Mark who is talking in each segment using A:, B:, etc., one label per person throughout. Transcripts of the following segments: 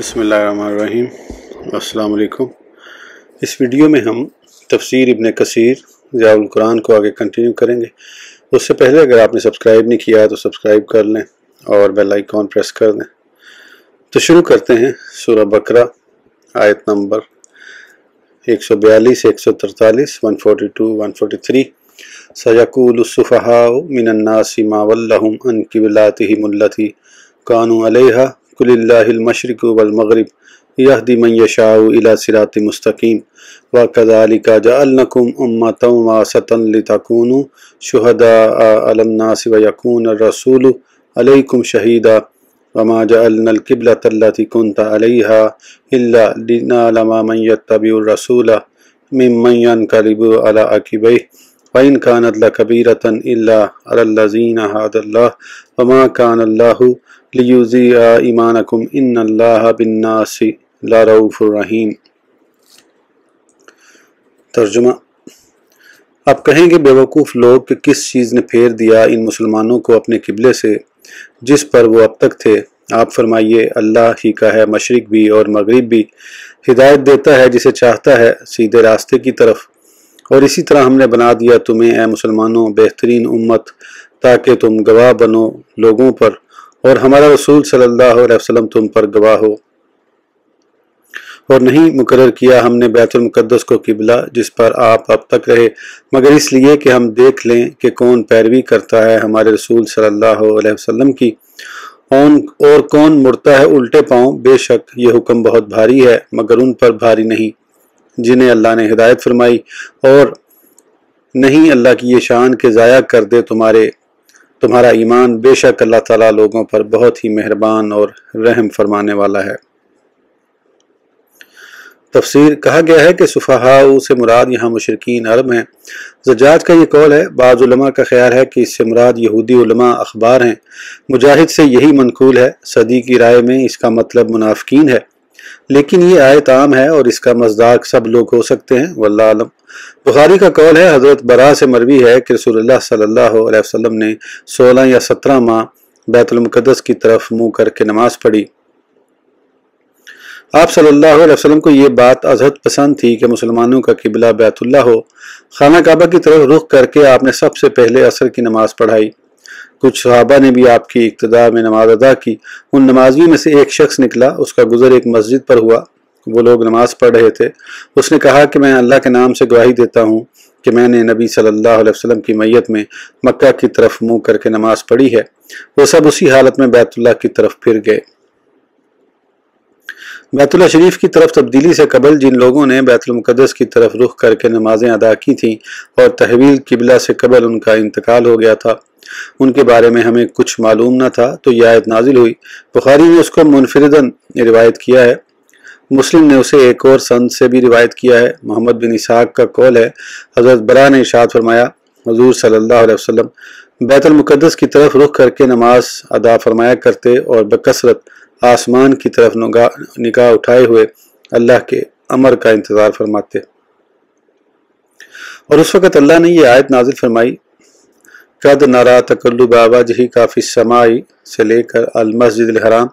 A: بسم اللہ الرحمن الرحیم۔ السلام علیکم۔ اس ویڈیو میں ہم تفسیر ابن کثیر ضیاء القرآن کو آگے کنٹینیو کریں گے۔ اس سے پہلے اگر آپ نے سبسکرائب نہیں کیا تو سبسکرائب کر لیں اور بیل آئیکن پریس کر دیں۔ تو شروع کرتے ہیں سورہ بقرہ آیت نمبر 142 143 142 143۔ سَيَقُولُ السُّفَهَاءُ مِنَ النَّاسِ مَا وَلَّهُمْ عَنْ قِبْلَتِهِمُ الَّتِي كَانُوا عَلَيْهَا قُلِ اللَّهِ الْمَشْرِقُ وَالْمَغْرِبُ يَهْدِي مَن يَشَاءُ إِلَى صِرَاطٍ مُسْتَقِيمٍ وَكَذَلِكَ جَعَلْنَاكُمْ أُمَّةً وَسَطًا لِتَكُونُوا شُهَدَاءَ عَلَى النَّاسِ وَيَكُونَ الرَّسُولُ عَلَيْكُمْ شَهِيدًا وَمَا جَعَلْنَا الْقِبْلَةَ الَّتِي كُنْتَ عَلَيْهَا إِلَّا لِنَعْلَمَ مَن يَتَّبِعُ الرَّسُولَ مِمَّن يَنقَلِبُ عَلَى عَقِبَيْهِ وَإِنْ كَانَتْ لَكَبِيرَةً إِلَّا عَلَى الَّذِينَ هَدَى اللَّهُ وَمَا كَانَ اللَّهُ لِيُضِيعَ إِيمَانَكُمْ إِنَّ اللَّهَ بِالنَّاسِ لَرَءُوفٌ رَحِيمٌ۔ ترجمہ۔ اب کہیں گے بے وقوف لوگ کہ کس چیز نے پھیر دیا ان مسلمانوں کو اپنے قبلے سے جس پر وہ اب تک تھے۔ آپ فرمائیے اللہ ہی کا ہے مشرق بھی اور مغرب بھی، ہدایت دیتا ہے جسے چاہتا ہے سیدھے راستے کی طرف، اور اسی طرح ہم نے بنا دیا تمہیں اے مسلمانوں بہترین امت تاکہ تم گواہ بنو لوگوں پر، اور ہمارا رسول صلی اللہ علیہ وسلم تم پر گواہ ہو۔ اور نہیں مقرر کیا ہم نے بیت المقدس کو قبلہ جس پر آپ اب تک رہے، مگر اس لیے کہ ہم دیکھ لیں کہ کون پیروی کرتا ہے ہمارے رسول صلی اللہ علیہ وسلم کی اور کون مڑتا ہے الٹے پاؤں۔ بے شک یہ حکم بہت بھاری ہے مگر ان پر بھاری نہیں جنہیں اللہ نے ہدایت فرمائی، اور نہیں اللہ کی یہ شان کہ ضائع کر دے تمہارا ایمان۔ بے شک اللہ تعالیٰ لوگوں پر بہت ہی مہربان اور رحم فرمانے والا ہے۔ تفسیر۔ کہا گیا ہے کہ سفہاء سے مراد یہاں مشرکین عرب ہیں۔ زجاج کا یہ قول ہے۔ بعض علماء کا خیال ہے کہ اس سے مراد یہودی علماء اخبار ہیں۔ مجاہد سے یہی منقول ہے۔ صدی کی رائے میں اس کا مطلب منافقین ہے، لیکن یہ آیت عام ہے اور اس کا مصداق سب لوگ ہو سکتے ہیں، واللہ اعلم۔ بخاری کا قول ہے، حضرت برا سے مروی ہے کہ رسول اللہ صلی اللہ علیہ وسلم نے 16 یا 17 ماہ بیت المقدس کی طرف منہ کر کے نماز پڑھی۔ آپ صلی اللہ علیہ وسلم کو یہ بات ازحد پسند تھی کہ مسلمانوں کا قبلہ بیت اللہ ہو۔ خانہ کعبہ کی طرف رخ کر کے آپ نے سب سے پہلے عصر کی نماز پڑھائی۔ کچھ صحابہ نے بھی آپ کی اقتداء میں نماز ادا کی۔ ان نمازیوں میں سے ایک شخص نکلا، اس کا گزر ایک مسجد پر ہوا، وہ لوگ نماز پڑھ رہے تھے۔ اس نے کہا کہ میں اللہ کے نام سے گواہی دیتا ہوں کہ میں نے نبی صلی اللہ علیہ وسلم کی میت میں مکہ کی طرف منہ کر کے نماز پڑھی ہے۔ وہ سب اسی حالت میں بیت اللہ کی طرف پھر گئے۔ بیت اللہ شریف کی طرف تبدیلی سے قبل جن لوگوں نے بیت المقدس کی طرف رخ کر کے نمازیں ادا کی تھیں اور تحویل قبلہ سے قبل ان کا انتقال ہو گیا تھا، ان کے بارے میں ہمیں کچھ معلوم نہ تھا تو یہ آیت نازل ہوئی۔ بخاری نے اس کو منفرداً روایت کیا ہے، مسلم نے اسے ایک اور سند سے بھی روایت کیا ہے۔ محمد بن اسحاق کا قول ہے، حضرت برا نے ارشاد فرمایا، حضور صلی اللہ علیہ وسلم بیت المقدس کی طرف رخ کر کے نماز ادا فرمایا کرتے اور بکثرت آسمان کی طرف نگاہ اٹھائے ہوئے اللہ کے امر کا انتظار فرماتے۔ اور اس وقت اللہ نے یہ آیت نازل فرمائی، قد نرا تقلب وجہک فی السماء سے لے کر المسجد الحرام۔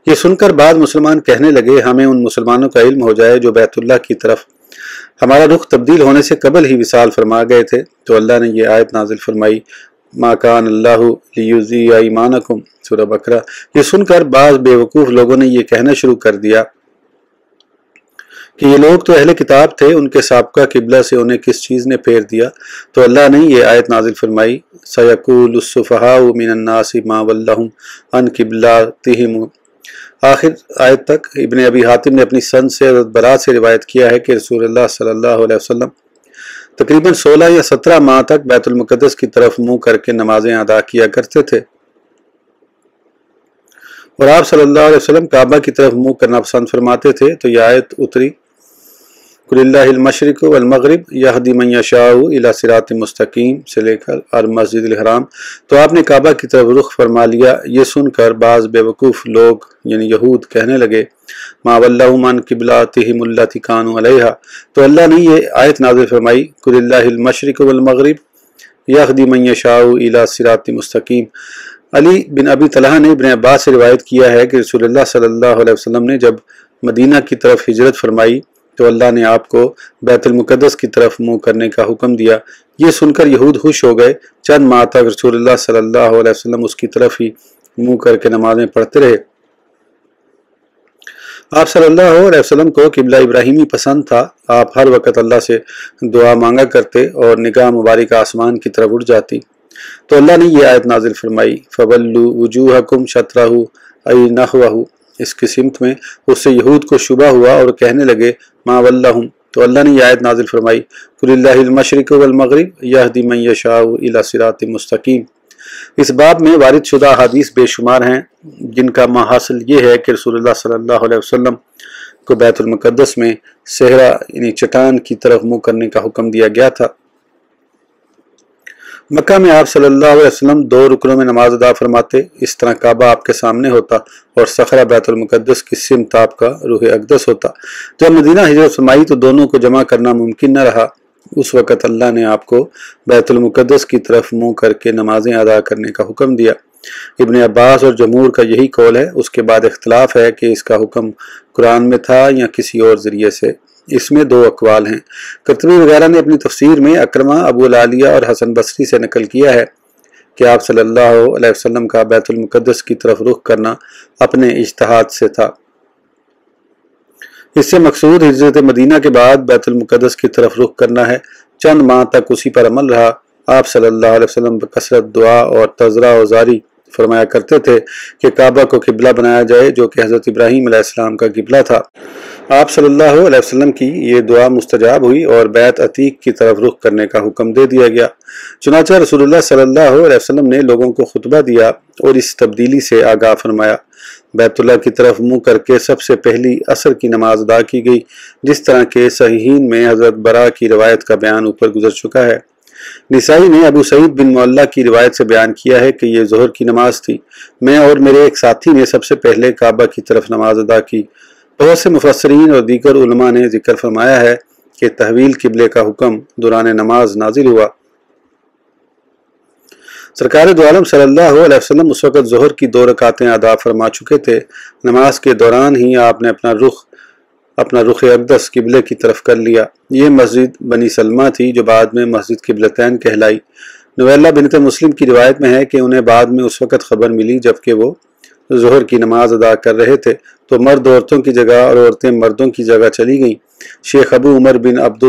A: یہ سن کر بعض مسلمان کہنے لگے، ہمیں ان مسلمانوں کا علم ہو جائے جو بیت اللہ کی طرف ہمارا رخ تبدیل ہونے سے قبل ہی وصال فرما گئے تھے۔ تو اللہ نے یہ آیت نازل فرمائی، ما کان اللہ لیضیع ایمانکم، سورہ بقرہ۔ یہ سن کر بعض بے وقوف لوگوں نے یہ کہنا شروع کر دیا کہ یہ لوگ تو اہل کتاب تھے، ان کے سابقہ قبلہ سے انہیں کس چیز نے پھیر دیا۔ تو اللہ نے یہ آیت نازل فرمائی، سَيَقُولُ السُّفَهَاءُ مِنَ النَّاسِ مَا وَلَّهُمْ عَنْ قِبْلَتِهِمْ، آخر آیت تک۔ ابن ابی حاتم نے اپنی سند سے حضرت برا سے روایت کیا ہے کہ رسول اللہ صلی اللہ علیہ وسلم تقریباً 16 یا 17 ماہ تک بیت المقدس کی طرف منہ کر کے نمازیں ادا کیا کرتے تھے، اور آپ صلی اللہ علیہ وسلم کعبہ کی طرف منہ کرنا پسند فرماتے تھے۔ تو یہ آیت اتری، قُلِ اللَّهِ الْمَشْرِقُ وَالْمَغْرِبُ يَهْدِي مَن يَشَاءُ إِلَى صِرَاطٍ مُسْتَقِيمٍ سے لے کر المسجد الحرام۔ تو آپ نے کعبہ کی طرف رخ فرما لیا۔ یہ سن کر بعض بے وقوف لوگ یعنی یہود کہنے لگے، ما وَلَّهُمْ عَنْ قِبْلَتِهِمُ الَّتِي كَانُوا عَلَيْهَا۔ تو اللہ نے یہ آیت نازل فرمائی، قُلِ اللَّهِ الْمَشْرِقُ وَالْمَغْرِبُ يَهْدِي مَن يَشَاءُ إِلَى صِرَاطٍ مُسْتَقِيمٍ۔ علی بن ابی طلحہ نے ابن عباس سے روایت کیا ہے کہ رسول اللہ صلی اللہ علیہ وسلم نے جب مدینہ کی طرف ہجرت فرمائی تو اللہ نے آپ کو بیت المقدس کی طرف منہ کرنے کا حکم دیا۔ یہ سن کر یہود خوش ہو گئے۔ چند ماہ تک رسول اللہ صلی اللہ علیہ وسلم اس کی طرف ہی منہ کر کے نمازیں پڑھتے رہے۔ آپ صلی اللہ علیہ وسلم کو قبلہ ابراہیمی پسند تھا۔ آپ ہر وقت اللہ سے دعا مانگا کرتے اور نگاہ مبارک آسمان کی طرف اٹھ جاتی تو اللہ نے یہ آیت نازل فرمائی، فَوَلُّوا وُجُوهَكُمْ شَطْرَهُ أَيْ نَحْوَهُ۔ اس کی سمت میں اس سے یہود کو شبہ ہوا اور کہنے لگے مَا وَلَّهُمْ، تو اللہ نے یہ آیت نازل فرمائی، قُلِ اللَّهِ الْمَشْرِقُ وَالْمَغْرِبُ يَهْدِي مَن يَشَاءُ إِلَى صِرَاطٍ مُسْتَقِيمٍ۔ اس باب میں وارد شدہ احادیث بے شمار ہیں جن کا ماحصل یہ ہے کہ رسول اللہ صلی اللہ علیہ وسلم کو بیت المقدس میں صحرا یعنی چٹان کی طرف منہ کرنے کا حکم دیا گیا تھا۔ مکہ میں آپ صلی اللہ علیہ وسلم 2 رکنوں میں نماز ادا فرماتے، اس طرح کعبہ آپ کے سامنے ہوتا اور صخرہ بیت المقدس کی سمت آپ کا روح اقدس ہوتا۔ جب مدینہ ہجرت فرمائی تو دونوں کو جمع کرنا ممکن نہ رہا۔ اس وقت اللہ نے آپ کو بیت المقدس کی طرف منہ کر کے نمازیں ادا کرنے کا حکم دیا۔ ابن عباس اور جمہور کا یہی قول ہے۔ اس کے بعد اختلاف ہے کہ اس کا حکم قرآن میں تھا یا کسی اور ذریعے سے۔ اس میں 2 اقوال ہیں۔ قرطبی وغیرہ نے اپنی تفسیر میں اکرمہ، ابو العالیہ اور حسن بصری سے نقل کیا ہے کہ آپ صلی اللہ علیہ وسلم کا بیت المقدس کی طرف رخ کرنا اپنے اجتہاد سے تھا۔ اس سے مقصود ہجرت مدینہ کے بعد بیت المقدس کی طرف رخ کرنا ہے۔ چند ماہ تک اسی پر عمل رہا۔ آپ صلی اللہ علیہ وسلم بکثرت دعا اور تضرع و زاری فرمایا کرتے تھے کہ کعبہ کو قبلہ بنایا جائے، جو کہ حضرت ابراہیم علیہ السلام کا قبلہ تھا۔ آپ صلی اللہ علیہ وسلم کی یہ دعا مستجاب ہوئی اور بیت عتیق کی طرف رخ کرنے کا حکم دے دیا گیا۔ چنانچہ رسول اللہ صلی اللہ علیہ وسلم نے لوگوں کو خطبہ دیا اور اس تبدیلی سے آگاہ فرمایا۔ بیت اللہ کی طرف منہ کر کے سب سے پہلی عصر کی نماز ادا کی گئی، جس طرح کے صحیحین میں حضرت برا کی روایت کا بیان اوپر گزر چکا ہے۔ نسائی نے ابو سعید بن معلہ کی روایت سے بیان کیا ہے کہ یہ ظہر کی نماز تھی۔ میں اور میرے ایک ساتھی نے سب سے پہلے کعبہ کی طرف نماز ادا کی۔ بہت سے مفسرین اور دیگر علماء نے ذکر فرمایا ہے کہ تحویل قبلے کا حکم دوران نماز نازل ہوا۔ سرکار دو عالم صلی اللہ علیہ وسلم اس وقت ظہر کی 2 رکعتیں ادا فرما چکے تھے۔ نماز کے دوران ہی آپ نے اپنا رخ اقدس قبلے کی طرف کر لیا۔ یہ مسجد بنی سلمہ تھی جو بعد میں مسجد قبلتین کہلائی۔ نویلہ بنت مسلم کی روایت میں ہے کہ انہیں بعد میں اس وقت خبر ملی جبکہ وہ ظہر کی نماز ادا کر رہے تھے تو مرد عورتوں کی جگہ اور عورتیں مردوں کی جگہ چلی گئیں۔ شیخ ابو عمر بن عبد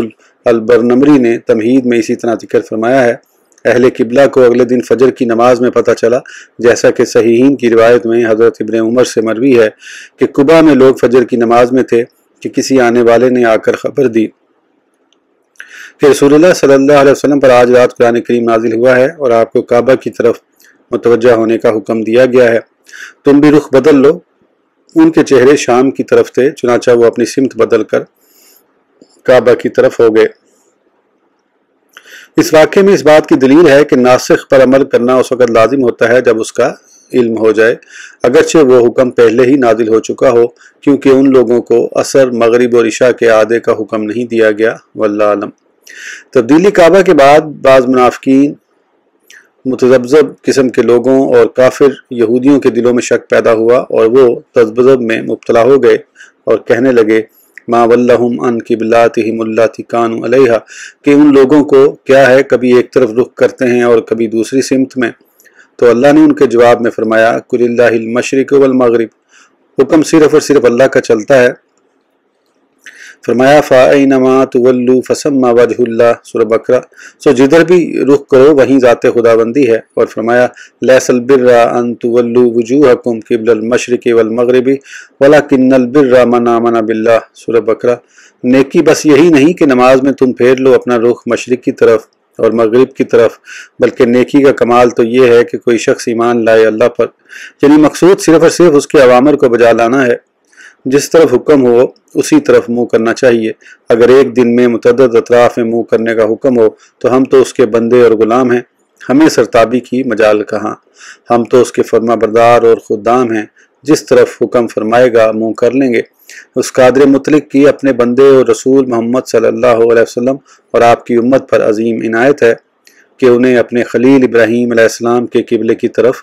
A: البرنمری نے تمہید میں اسی طرح ذکر فرمایا ہے۔ اہل قبلہ کو اگلے دن فجر کی نماز میں پتہ چلا، جیسا کہ صحیحین کی روایت میں حضرت ابن عمر سے مروی ہے کہ قباء میں لوگ فجر کی نماز میں تھے کہ کسی آنے والے نے آ کر خبر دی کہ رسول اللہ صلی اللہ علیہ وسلم پر آج رات قرآن کریم نازل ہوا ہے اور آپ کو کعبہ کی طرف متوجہ ہونے کا حکم دیا گیا ہے، تم بھی رخ بدل لو۔ ان کے چہرے شام کی طرف تھے، چنانچہ وہ اپنی سمت بدل کر کعبہ کی طرف ہو گئے۔ اس واقعے میں اس بات کی دلیل ہے کہ ناسخ پر عمل کرنا اس وقت لازم ہوتا ہے جب اس کا علم ہو جائے، اگرچہ وہ حکم پہلے ہی نازل ہو چکا ہو، کیونکہ ان لوگوں کو عصر، مغرب اور عشاء کے اعادے کا حکم نہیں دیا گیا۔ واللہ اعلم۔ تبدیلی کعبہ کے بعد بعض منافقین، متذبذب قسم کے لوگوں اور کافر یہودیوں کے دلوں میں شک پیدا ہوا اور وہ تذبذب میں مبتلا ہو گئے اور کہنے لگے ما ولہم عن قبلاتہم اللاتی کانوا علیہا، کہ ان لوگوں کو کیا ہے کبھی ایک طرف رخ کرتے ہیں اور کبھی دوسری سمت میں۔ تو اللہ نے ان کے جواب میں فرمایا قل اللہ المشرق والمغرب، حکم صرف اور صرف اللہ کا چلتا ہے۔ فرمایا فَأَيْنَمَا تُوَلُّوا فَثَمَّ وَجْهُ اللَّهِ سورہ بقرہ، سو جدھر بھی رخ کرو وہیں ذات خداوندی ہے۔ اور فرمایا لَيْسَ الْبِرَّ أَن تُوَلُّوا وُجُوهَكُمْ قِبْلَ الْمَشْرِقِ وَالْمَغْرِبِ وَلَكِنَّ الْبِرَّ مَنْ آمَنَ بِاللَّهِ سورہ بقرہ، نیکی بس یہی نہیں کہ نماز میں تم پھیر لو اپنا رخ مشرق کی طرف اور مغرب کی طرف، بلکہ نیکی کا کمال تو یہ ہے کہ کوئی شخص ایمان لائے اللہ پر، یعنی مقصود صرف اور صرف اس کے اوامر کو بجا لانا ہے۔ جس طرف حکم ہو اسی طرف منہ کرنا چاہیے۔ اگر ایک دن میں متعدد اطراف میں منہ کرنے کا حکم ہو تو ہم تو اس کے بندے اور غلام ہیں، ہمیں سرتابی کی مجال کہاں، ہم تو اس کے فرما بردار اور خدام ہیں، جس طرف حکم فرمائے گا منہ کر لیں گے۔ اس قادر مطلق کی اپنے بندے اور رسول محمد صلی اللہ علیہ وسلم اور آپ کی امت پر عظیم عنایت ہے کہ انہیں اپنے خلیل ابراہیم علیہ السلام کے قبلے کی طرف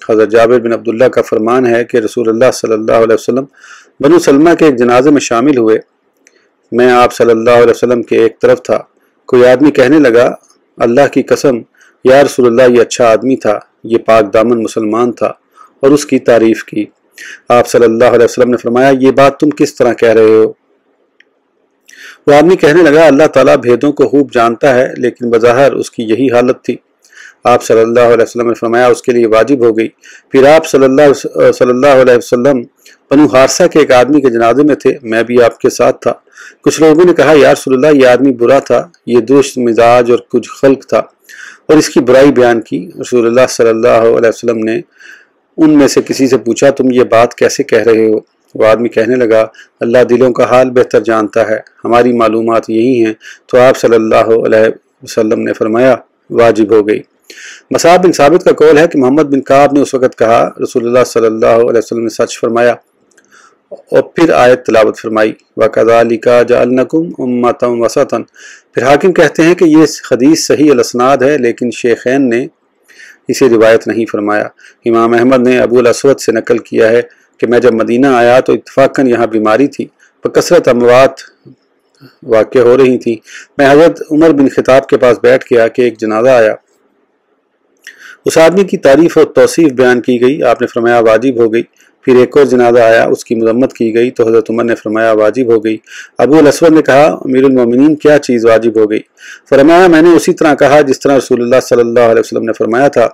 A: حضرت جابر بن عبداللہ کا فرمان ہے کہ رسول اللہ صلی اللہ علیہ وسلم بنو سلمہ کے ایک جنازے میں شامل ہوئے۔ میں آپ صلی اللہ علیہ وسلم کے ایک طرف تھا۔ کوئی آدمی کہنے لگا، اللہ کی قسم یا رسول اللہ یہ اچھا آدمی تھا، یہ پاک دامن مسلمان تھا، اور اس کی تعریف کی۔ آپ صلی اللہ علیہ وسلم نے فرمایا، یہ بات تم کس طرح کہہ رہے ہو؟ وہ آدمی کہنے لگا، اللہ تعالیٰ بھیدوں کو خوب جانتا ہے، لیکن بظاہر اس کی یہی حالت تھی۔ آپ صلی اللہ علیہ وسلم نے فرمایا، اس کے لیے واجب ہو گئی۔ پھر آپ صلی اللہ علیہ وسلم بنو حارثہ کے ایک آدمی کے جنازے میں تھے، میں بھی آپ کے ساتھ تھا۔ کچھ لوگوں نے کہا، یا رسول اللہ یہ آدمی برا تھا، یہ درست مزاج اور کچھ خلق تھا، اور اس کی برائی بیان کی۔ رسول اللہ صلی اللہ علیہ وسلم نے ان میں سے کسی سے پوچھا، تم یہ بات کیسے کہہ رہے ہو؟ وہ آدمی کہنے لگا، اللہ دلوں کا حال بہتر جانتا ہے، ہماری معلومات یہی ہیں۔ تو آپ صلی اللہ علیہ وسلم نے فرمایا، واجب ہو گئی۔ مصعب بن ثابت کا قول ہے کہ محمد بن کعب نے اس وقت کہا، رسول اللہ صلی اللہ علیہ وسلم نے سچ فرمایا، اور پھر آیت تلاوت فرمائی، وَكَذَلِكَ جَعَلْنَكُمْ أُمَّةً وَسَطًا۔ پھر حاکم کہتے ہیں کہ یہ حدیث صحیح الاسناد ہے، لیکن شیخین نے اسے روایت نہیں فرمایا۔ امام احمد نے ابو الاسود سے نقل کیا ہے کہ میں جب مدینہ آیا تو اتفاقاً یہاں بیماری تھی، بکثرت اموات واقع ہو رہی تھیں۔ میں حضرت عمر بن خطاب کے پاس بیٹھ گیا کہ ایک جنازہ آیا۔ اس آدمی کی تعریف اور توصیف بیان کی گئی، آپ نے فرمایا واجب ہو گئی۔ پھر ایک اور جنازہ آیا، اس کی مذمت کی گئی تو حضرت عمر نے فرمایا واجب ہو گئی۔ ابو الاسود نے کہا، امیر المومنین کیا چیز واجب ہو گئی؟ فرمایا، میں نے اسی طرح کہا جس طرح رسول اللہ صلی اللہ علیہ وسلم نے فرمایا تھا،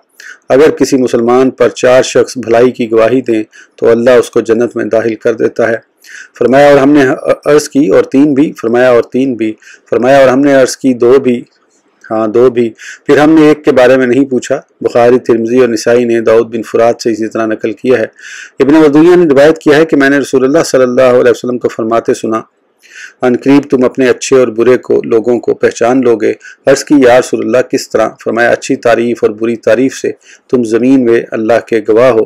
A: اگر کسی مسلمان پر 4 شخص بھلائی کی گواہی دیں تو اللہ اس کو جنت میں داخل کر دیتا ہے۔ فرمایا، اور ہم نے عرض کی اور 3 بھی؟ فرمایا، اور 3 بھی؟ فرمایا، اور ہم نے عرض کی 2 بھی؟ ہاں 2 بھی۔ پھر ہم نے ایک کے بارے میں نہیں پوچھا۔ بخاری، ترمذی اور نسائی نے داؤد بن فرات سے اسی طرح نقل کیا ہے۔ ابن وردویہ نے روایت کیا ہے کہ میں نے رسول اللہ صلی اللہ علیہ وسلم کو فرماتے سنا، عنقریب تم اپنے اچھے اور برے کو لوگوں کو پہچان لوگے۔ عرض کی، یا رسول اللہ کس طرح؟ فرمایا، اچھی تعریف اور بری تعریف سے تم زمین میں اللہ کے گواہ ہو۔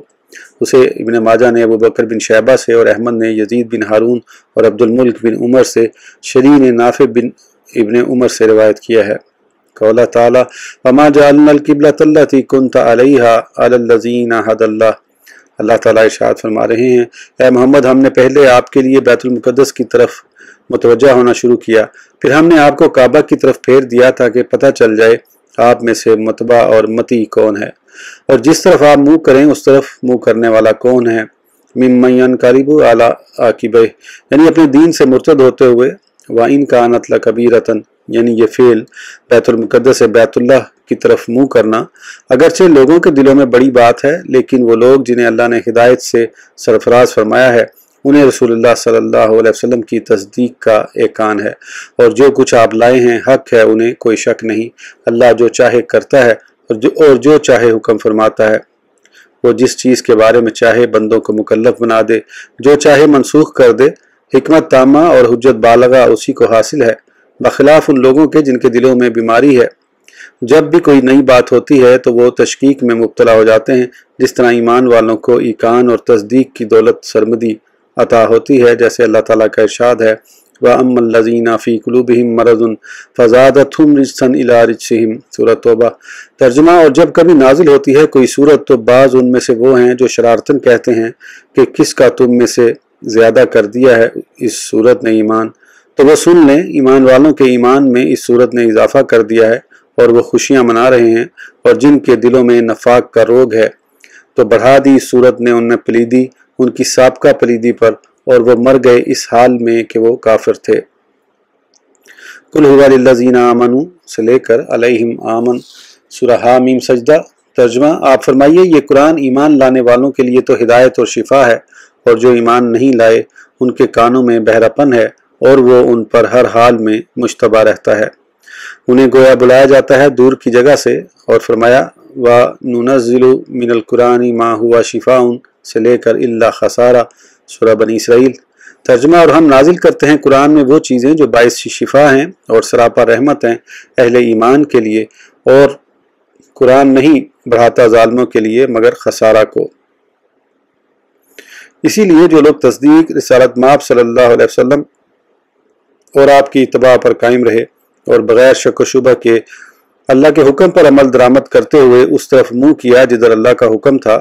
A: اسے ابن ماجہ نے ابو بکر بن شیبہ سے اور احمد نے یزید بن ہارون اور عبد الملک بن عمر سے، شری نے نافع بن ابن عمر سے روایت کیا ہے۔ قول تعالی، وما جعلنا القبلۃ التي كنت عليها على الذين هدى الله۔ اللہ تعالیٰ ارشاد فرما رہے ہیں، اے محمد ہم نے پہلے آپ کے لیے بیت المقدس کی طرف متوجہ ہونا شروع کیا، پھر ہم نے آپ کو کعبہ کی طرف پھیر دیا تاکہ پتہ چل جائے آپ میں سے متبع اور متی کون ہے، اور جس طرف آپ منہ کریں اس طرف منہ کرنے والا کون ہے۔ ممن ينقلب على عاقبیہ، یعنی اپنے دین سے مرتد ہوتے ہوئے، وَإِن كَانَتْ لَكَبِيرَةً، یعنی یہ فعل بیت المقدس سے بیت اللہ کی طرف منہ کرنا اگرچہ لوگوں کے دلوں میں بڑی بات ہے، لیکن وہ لوگ جنہیں اللہ نے ہدایت سے سرفراز فرمایا ہے انہیں رسول اللہ صلی اللہ علیہ وسلم کی تصدیق کا ایقان ہے، اور جو کچھ آپ لائے ہیں حق ہے، انہیں کوئی شک نہیں۔ اللہ جو چاہے کرتا ہے اور جو چاہے حکم فرماتا ہے۔ وہ جس چیز کے بارے میں چاہے بندوں کو مکلف بنا دے، جو چاہے منسوخ کر دے۔ حکمت تامہ اور حجت بالغہ اسی کو حاصل ہے، بخلاف ان لوگوں کے جن کے دلوں میں بیماری ہے۔ جب بھی کوئی نئی بات ہوتی ہے تو وہ تشکیک میں مبتلا ہو جاتے ہیں، جس طرح ایمان والوں کو ایقان اور تصدیق کی دولت سرمدی عطا ہوتی ہے، جیسے اللہ تعالیٰ کا ارشاد ہے، وَأَمَّا الَّذِينَ فِي قُلُوبِهِم مَّرَضٌ فَزَادَتْهُمْ رِجْسًا إِلَىٰ رِجْسِهِمْ۔ سورۃ توبہ۔ ترجمہ، اور جب کبھی نازل ہوتی ہے کوئی سورت تو بعض ان میں سے وہ ہیں جو شرارتاً کہتے ہیں کہ کس کا تم میں سے زیادہ کر دیا ہے اس سورت نے ایمان، تو وہ سن لیں ایمان والوں کے ایمان میں اس سورت نے اضافہ کر دیا ہے اور وہ خوشیاں منا رہے ہیں، اور جن کے دلوں میں نفاق کا روگ ہے تو بڑھا دی اس سورت نے ان میں پلیدی ان کی سابقہ پلیدی پر، اور وہ مر گئے اس حال میں کہ وہ کافر تھے۔ قُلْ هُوَ لِلَّذِينَ آمَنُوا سے لے کر علیہم آمن، سورہ حامیم سجدہ۔ ترجمہ، آپ فرمائیے یہ قرآن ایمان لانے والوں کے لیے تو ہدایت اور شفا ہے، اور جو ایمان نہیں لائے ان کے کانوں میں بہرا پن ہے، اور وہ ان پر ہر حال میں مشتبہ رہتا ہے۔ انہیں گویا بلایا جاتا ہے دور کی جگہ سے، اور فرمایا وَنُنَزِّلُ مِنَ الْقُرْآنِ مَا هُوَ شِفَاءٌ سے لے کر إِلَّا خَسَارَ، سورہ بنی اسرائیل۔ ترجمہ، اور ہم نازل کرتے ہیں قرآن میں وہ چیزیں جو باعث شفا ہیں اور سراپا رحمت ہیں اہل ایمان کے لیے، اور قرآن نہیں بڑھاتا ظالموں کے لیے مگر خسارہ کو۔ اسی لیے جو لوگ تصدیق رسالت مآب صلی اللہ علیہ وسلم اور آپ کی اتباع پر قائم رہے اور بغیر شک و شبہ کے اللہ کے حکم پر عمل درآمد کرتے ہوئے اس طرف منہ کیا جدھر اللہ کا حکم تھا،